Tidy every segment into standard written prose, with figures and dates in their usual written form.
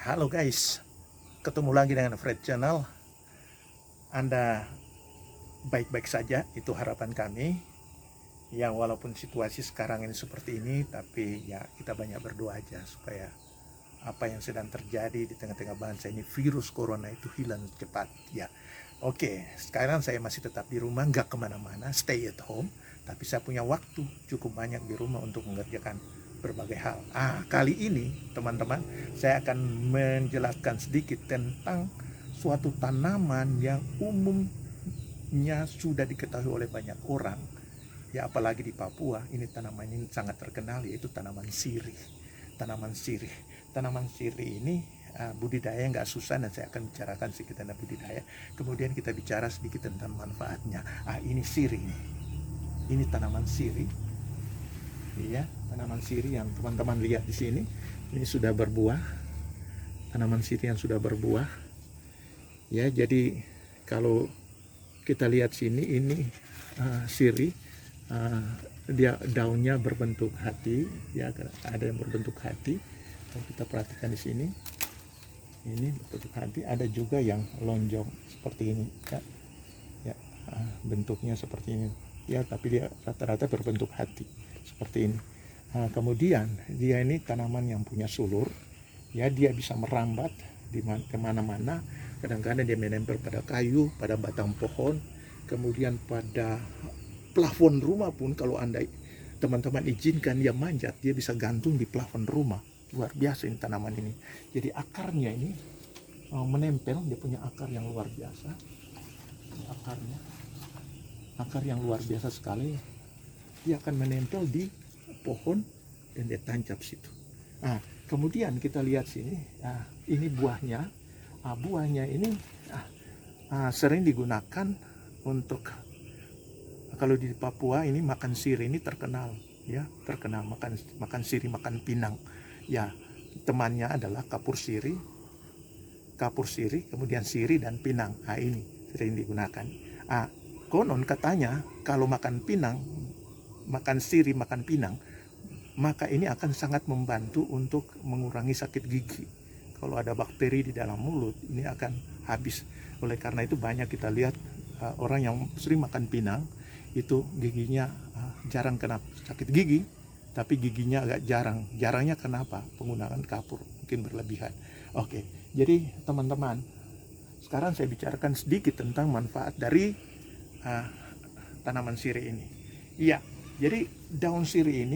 Halo guys, ketemu lagi dengan Fred Channel. Anda baik-baik saja, itu harapan kami. Ya walaupun situasi sekarang ini seperti ini, tapi ya kita banyak berdoa aja supaya apa yang sedang terjadi di tengah-tengah bangsa ini, virus corona itu hilang cepat. Ya, oke, sekarang saya masih tetap di rumah, nggak kemana-mana, stay at home. Tapi saya punya waktu cukup banyak di rumah untuk mengerjakan berbagai hal. Kali ini teman-teman, saya akan menjelaskan sedikit tentang suatu tanaman yang umumnya sudah diketahui oleh banyak orang. Ya apalagi di Papua, ini tanaman ini sangat terkenal, yaitu tanaman sirih. Tanaman sirih ini budidaya nggak susah, dan saya akan bicarakan sedikit tentang budidaya. Kemudian kita bicara sedikit tentang manfaatnya. Ini sirih nih. Ini tanaman sirih. Iya, tanaman sirih yang teman-teman lihat di sini. Ini sudah berbuah. Tanaman sirih yang sudah berbuah. Ya, jadi kalau kita lihat sini, ini sirih. Dia daunnya berbentuk hati, ya ada yang berbentuk hati. Kalau kita perhatikan di sini, ini berbentuk hati. Ada juga yang lonjong seperti ini, ya, bentuknya seperti ini, ya, tapi dia rata-rata berbentuk hati seperti ini. Kemudian dia ini tanaman yang punya sulur, ya, dia bisa merambat di kemana-mana. Kadang-kadang dia menempel pada kayu, pada batang pohon, kemudian pada plafon rumah pun. Kalau Anda teman-teman izinkan dia manjat, dia bisa gantung di plafon rumah. Luar biasa ini tanaman ini. Jadi akarnya ini menempel, dia punya akar yang luar biasa. Akar yang luar biasa sekali. Dia akan menempel di pohon dan dia tancap situ. Kemudian kita lihat sini, ini buahnya. Buahnya ini sering digunakan untuk, kalau di Papua ini makan sirih ini terkenal, ya, terkenal makan sirih, makan pinang. Ya, temannya adalah kapur sirih, kemudian sirih dan pinang. Ini sering digunakan. Konon katanya kalau makan pinang, makan sirih, makan pinang, maka ini akan sangat membantu untuk mengurangi sakit gigi. Kalau ada bakteri di dalam mulut, ini akan habis. Oleh karena itu banyak kita lihat orang yang sering makan pinang itu giginya jarang kena sakit gigi, tapi giginya agak jarangnya kenapa? Penggunaan kapur mungkin berlebihan. Oke, jadi teman-teman, sekarang saya bicarakan sedikit tentang manfaat dari tanaman sirih ini. Iya, jadi daun sirih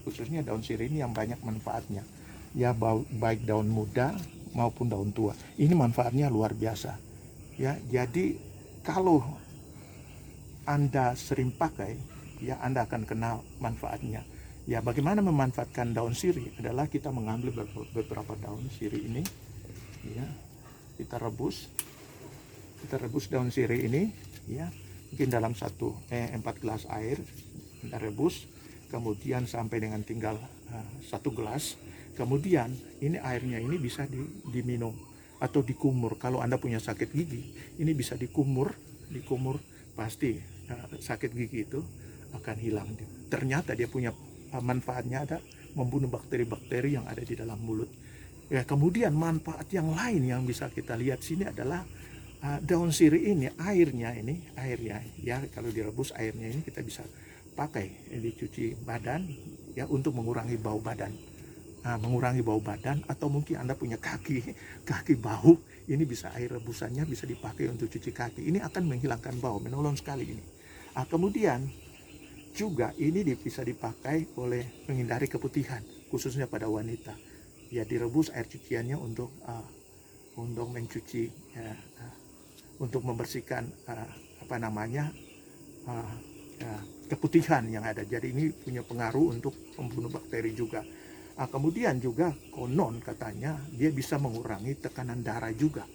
khususnya daun sirih ini yang banyak manfaatnya, ya, baik daun muda maupun daun tua. Ini manfaatnya luar biasa, ya. Jadi kalau Anda sering pakai, ya, Anda akan kenal manfaatnya. Ya, bagaimana memanfaatkan daun sirih adalah kita mengambil beberapa daun sirih ini, ya, kita rebus daun sirih ini, ya, mungkin dalam 4 gelas air kita rebus, kemudian sampai dengan tinggal 1 gelas. Kemudian ini airnya ini bisa diminum atau dikumur. Kalau Anda punya sakit gigi, ini bisa dikumur pasti sakit gigi itu akan hilang. Ternyata dia punya manfaatnya, ada membunuh bakteri-bakteri yang ada di dalam mulut. Ya, kemudian manfaat yang lain yang bisa kita lihat sini adalah daun sirih ini, airnya, ya, kalau direbus airnya ini kita bisa pakai dicuci badan, ya, untuk mengurangi bau badan. Atau mungkin Anda punya kaki bau, ini bisa air rebusannya bisa dipakai untuk cuci kaki. Ini akan menghilangkan bau, menolong sekali ini. Kemudian juga ini bisa dipakai oleh menghindari keputihan, khususnya pada wanita. Ya, direbus air cuciannya untuk mencuci, untuk membersihkan keputihan yang ada. Jadi ini punya pengaruh untuk membunuh bakteri juga. Kemudian juga konon katanya dia bisa mengurangi tekanan darah juga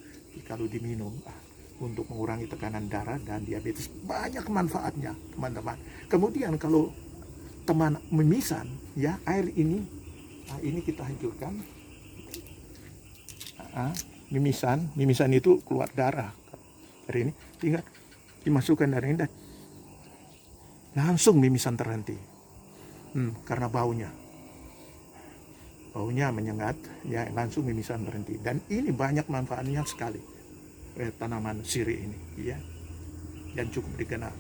kalau diminum, untuk mengurangi tekanan darah dan diabetes. Banyak manfaatnya, teman-teman. Kemudian kalau teman mimisan, ya, air ini kita hancurkan. Mimisan itu keluar darah. Dari ini tinggal dimasukkan darah ini dan langsung mimisan terhenti, karena baunya. baunya menyengat, ya langsung mimisan berhenti. Dan ini banyak manfaatnya sekali, tanaman sirih ini, ya, dan cukup dikenal.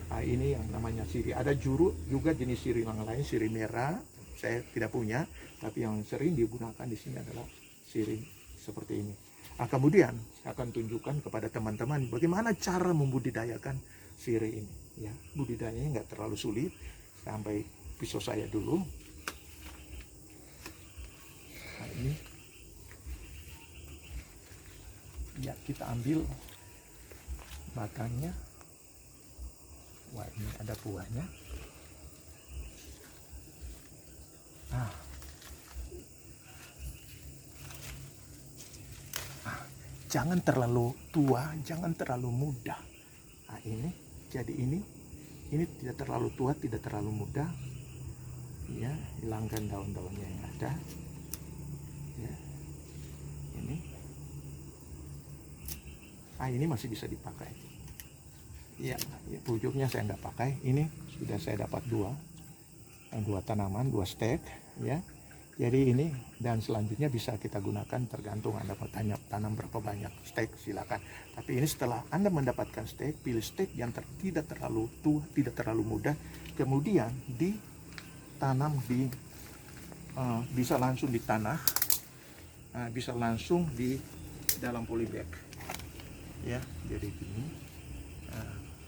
Nah, ini yang namanya sirih. Ada juga jenis sirih yang lain, sirih merah. Saya tidak punya, tapi yang sering digunakan di sini adalah sirih seperti ini. Nah, kemudian saya akan tunjukkan kepada teman-teman bagaimana cara membudidayakan sirih ini. Ya, budidayanya nggak terlalu sulit. Sampai pisau saya dulu. Nah, ini, ya, kita ambil batangnya. Wah, ini ada buahnya. Nah, jangan terlalu tua, jangan terlalu muda. Nah, ini, jadi ini tidak terlalu tua, tidak terlalu muda. Ya, hilangkan daun-daunnya yang ada. Ya, ini masih bisa dipakai. Ya, pojoknya saya nggak pakai. Ini sudah saya dapat dua tanaman, 2 stek, ya. Jadi ini, dan selanjutnya bisa kita gunakan tergantung Anda mau tanam berapa banyak stek, silakan. Tapi ini setelah Anda mendapatkan stek, pilih stek yang tidak terlalu tua, tidak terlalu muda, kemudian ditanam bisa langsung di tanah, bisa langsung di dalam polybag, ya. Jadi gini.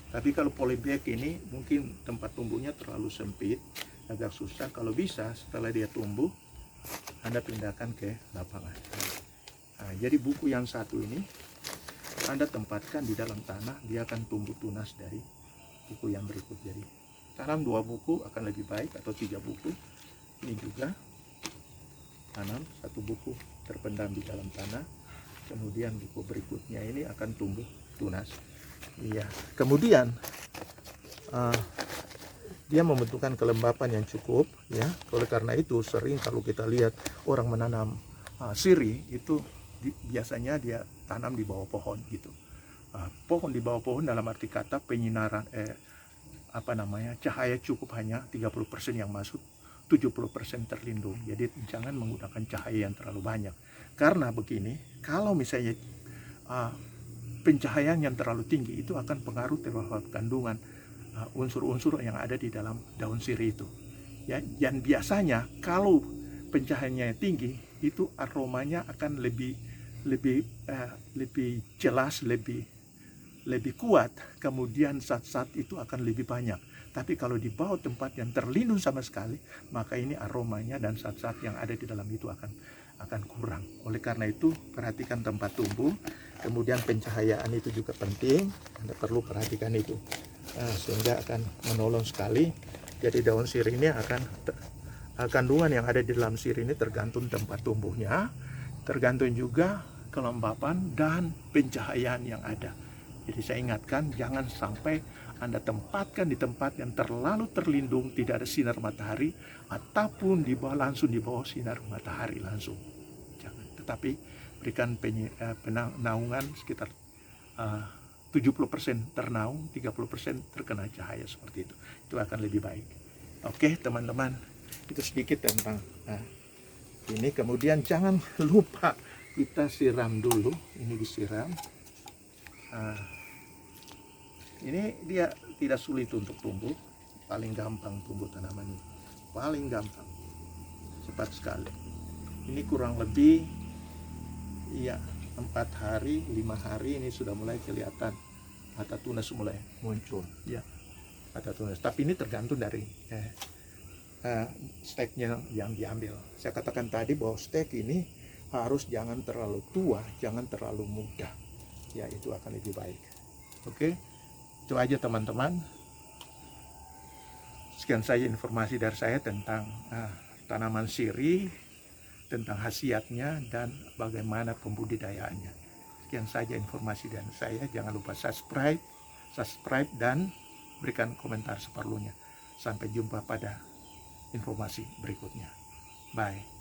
Tapi kalau polybag ini mungkin tempat tumbuhnya terlalu sempit, agak susah. Kalau bisa setelah dia tumbuh, Anda pindahkan ke lapangan. Nah, jadi buku yang satu ini Anda tempatkan di dalam tanah, dia akan tumbuh tunas dari buku yang berikut. Jadi tanam 2 buku akan lebih baik, atau 3 buku. Ini juga tanam 1 buku terpendam di dalam tanah, kemudian buku berikutnya ini akan tumbuh tunas. Iya, kemudian dia membutuhkan kelembapan yang cukup, ya. Oleh karena itu sering kalau kita lihat orang menanam sirih itu biasanya dia tanam di bawah pohon gitu. Pohon di bawah pohon dalam arti kata penyinaran cahaya cukup hanya 30% yang masuk, 70% terlindung. Jadi jangan menggunakan cahaya yang terlalu banyak. Karena begini, kalau misalnya pencahayaan yang terlalu tinggi itu akan pengaruh terhadap kandungan unsur-unsur yang ada di dalam daun sirih itu. Ya, dan biasanya kalau pencahayaannya tinggi, itu aromanya akan lebih jelas, lebih kuat. Kemudian zat-zat itu akan lebih banyak. Tapi kalau di bawah tempat yang terlindung sama sekali, maka ini aromanya dan zat-zat yang ada di dalam itu akan kurang. Oleh karena itu, perhatikan tempat tumbuh. Kemudian pencahayaan itu juga penting, Anda perlu perhatikan itu, sehingga akan menolong sekali. Jadi daun sirih ini kandungan yang ada di dalam sirih ini tergantung tempat tumbuhnya, tergantung juga kelembapan dan pencahayaan yang ada. Jadi saya ingatkan, jangan sampai Anda tempatkan di tempat yang terlalu terlindung, tidak ada sinar matahari, ataupun langsung di bawah sinar matahari langsung. Jangan. Tetapi berikan naungan sekitar 70% ternaung, 30% terkena cahaya seperti itu. Itu akan lebih baik. Oke, teman-teman, itu sedikit tentang ini. Kemudian jangan lupa kita siram dulu. Ini disiram. Ini dia tidak sulit untuk tumbuh, paling gampang tumbuh tanaman ini, paling gampang, cepat sekali. Ini kurang lebih 4 hari, 5 hari ini sudah mulai kelihatan mata tunas mulai muncul, ya, mata tunas. Tapi ini tergantung dari steknya yang diambil. Saya katakan tadi bahwa stek ini harus jangan terlalu tua, jangan terlalu muda, ya, itu akan lebih baik. Oke, itu aja teman-teman. Sekian saja informasi dari saya tentang tanaman sirih, tentang khasiatnya dan bagaimana pembudidayaannya. Sekian saja informasi dari saya. Jangan lupa subscribe dan berikan komentar seperlunya. Sampai jumpa pada informasi berikutnya. Bye.